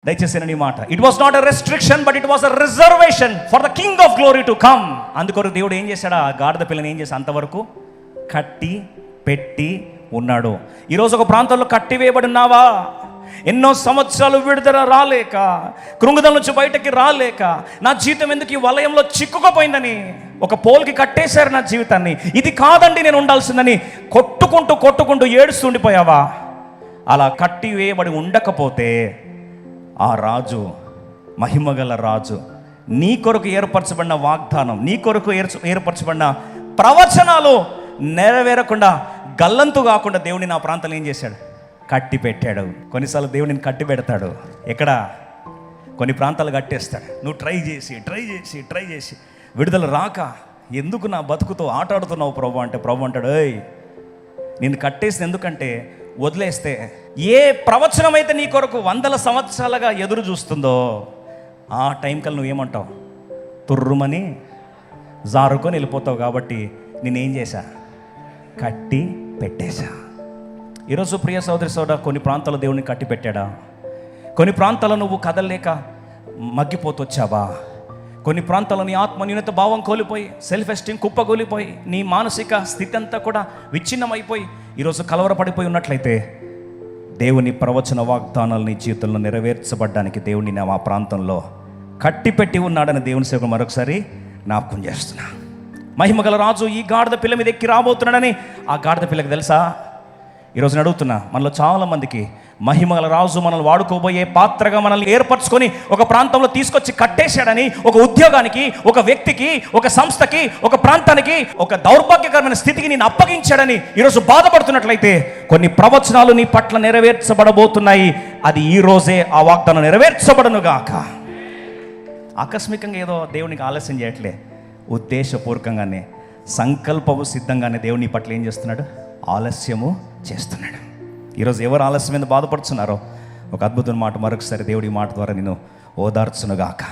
దయచేసి నీ మాట. It was not a restriction but it was a reservation for the king of glory to come. అందుకొరకు దేవుడు ఏం చేశాడు? ఆ గాడిద పిల్లని ఏం చేసి అంతవరకు కట్టి పెట్టి ఉన్నాడు. ఈరోజు ఒక ప్రాంతంలో కట్టివేయబడి ఉన్నావా? ఎన్నో సంవత్సరాలు విడుదల రాలేక, కృంగుదల నుంచి బయటకి రాలేక, నా జీవితం ఎందుకు ఈ వలయంలో చిక్కుకుపోయిందని, ఒక పోల్కి కట్టేశారు నా జీవితాన్ని, ఇది కాదండి నేను ఉండాల్సిందని కొట్టుకుంటూ ఏడుస్తుండిపోయావా? అలా కట్టి వేయబడి ఉండకపోతే ఆ రాజు, మహిమగల రాజు, నీ కొరకు ఏర్పరచబడిన వాగ్దానం, నీ కొరకు ఏర్పరచబడిన ప్రవచనాలు నెరవేరకుండా, గల్లంతు కాకుండా దేవుడిని నా ప్రాంతంలో ఏం చేశాడు? కట్టి పెట్టాడు. కొన్నిసార్లు దేవుడిని కట్టి పెడతాడు. ఎక్కడ? కొన్ని ప్రాంతాలు కట్టేస్తాడు. నువ్వు ట్రై చేసి విడుదల రాక, ఎందుకు నా బతుకుతో ఆటాడుతున్నావు ప్రభు అంటే, ప్రభు అంటాడు, ఏయ్ నిన్ను కట్టేసి ఎందుకంటే వదిలేస్తే ఏ ప్రవచనం అయితే నీ కొరకు 100 సంవత్సరాలుగా ఎదురు చూస్తుందో ఆ టైం కల్లా నువ్వేమంటావు? తుర్రుమని జారుకొని వెళ్ళిపోతావు. కాబట్టి నేనేం చేశా? కట్టి పెట్టేశా. ఈరోజు ప్రియ సోదరి సోదరా, కొన్ని ప్రాంతాల్లో దేవుడిని కట్టి పెట్టాడా? కొన్ని ప్రాంతాల్లో నువ్వు కదలలేక మగ్గిపోతొచ్చావా? కొన్ని ప్రాంతాల్లో నీ ఆత్మన్యూనత భావం కోల్పోయి, సెల్ఫ్ ఎస్టీమ్ కుప్పగోలిపోయి, నీ మానసిక స్థితి అంతా కూడా విచ్ఛిన్నమైపోయి ఈరోజు కలవరపడిపోయి ఉన్నట్లయితే, దేవుని ప్రవచన వాగ్దానాలు నీ జీవితంలో నెరవేర్చబడ్డానికి దేవుని నా ఆ ప్రాంతంలో కట్టిపెట్టి ఉన్నాడని దేవుని సేవకు మరొకసారి జ్ఞాపకం చేస్తున్నా. మహిమగల రాజు ఈ గాడిద పిల్ల మీద ఎక్కి రాబోతున్నాడని ఆ గాడిద పిల్లకి తెలుసా? ఈరోజు నేను అడుగుతున్నా, మనలో చాలామందికి మహిమగల రాజు మనల్ని వాడుకోబోయే పాత్రగా మనల్ని ఏర్పరచుకొని ఒక ప్రాంతంలో తీసుకొచ్చి కట్టేశాడని, ఒక ఉద్యోగానికి, ఒక వ్యక్తికి, ఒక సంస్థకి, ఒక ప్రాంతానికి, ఒక దౌర్భాగ్యకరమైన స్థితికి నేను అప్పగించాడని ఈరోజు బాధపడుతున్నట్లయితే, కొన్ని ప్రవచనాలు నీ పట్ల నెరవేర్చబడబోతున్నాయి. అది ఈ రోజే ఆ వాగ్దానం నెరవేర్చబడను గాక. ఆకస్మికంగా ఏదో దేవునికి ఆలస్యం చేయట్లే, ఉద్దేశపూర్వకంగానే, సంకల్పము సిద్ధంగానే దేవుని పట్ల ఏం చేస్తున్నాడు? ఆలస్యము చేస్తున్నాడు. ఈరోజు ఎవరు ఆలస్యం మీద బాధపడుతున్నారో ఒక అద్భుతమైన మాట మరొకసారి దేవుడి మాట ద్వారా నేను ఓదార్చునుగాక.